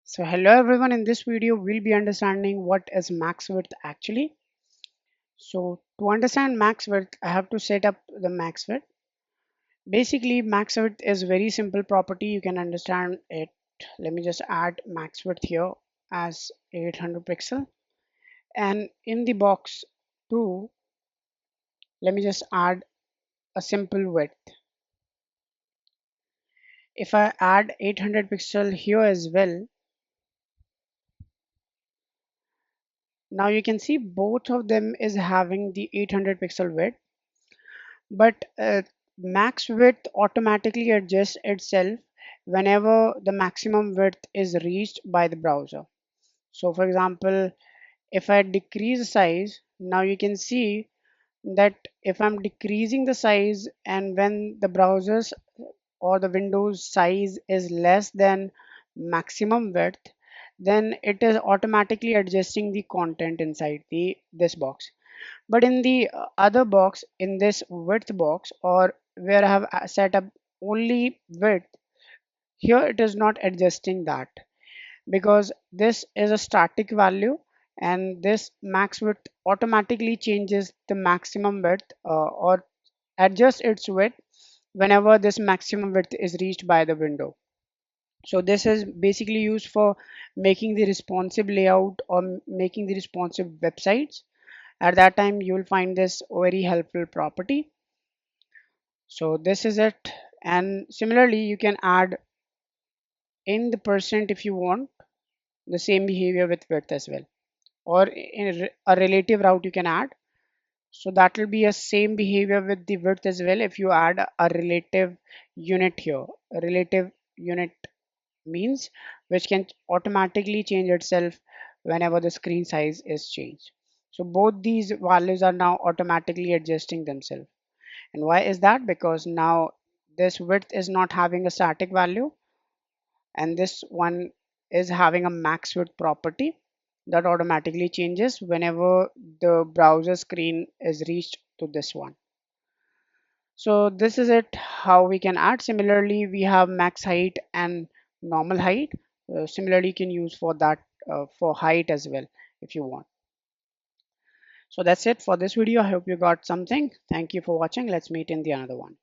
So hello everyone, in this video we'll be understanding what is max width actually. So to understand max width, I have to set up the max width. Basically max width is very simple property, you can understand it. Let me just add max width here as 800 pixel, and in the box 2 let me just add a simple width. If I add 800 pixel here as well, now you can see both of them is having the 800 pixel width, but max width automatically adjusts itself whenever the maximum width is reached by the browser. So for example, if I decrease the size, now you can see that if I'm decreasing the size and when the browsers or the windows size is less than maximum width, then it is automatically adjusting the content inside the this box. But in the other box, in this width box, or where I have set up only width, here it is not adjusting that, because this is a static value and this max width automatically changes the maximum width or adjusts its width whenever this maximum width is reached by the window. So this is basically used for making the responsive layout or making the responsive websites. At that time you will find this very helpful property. So this is it, and similarly you can add in the percent if you want the same behavior with width as well, or in a relative route you can add. So that will be a same behavior with the width as well if you add a relative unit here. A relative unit means which can automatically change itself whenever the screen size is changed. So both these values are now automatically adjusting themselves. And why is that? Because now this width is not having a static value, and this one is having a max width property that automatically changes whenever the browser screen is reached to this one. So this is it how we can add. Similarly we have max height and normal height. Similarly you can use for that for height as well if you want. So that's it for this video. I hope you got something. Thank you for watching. Let's meet in the another one.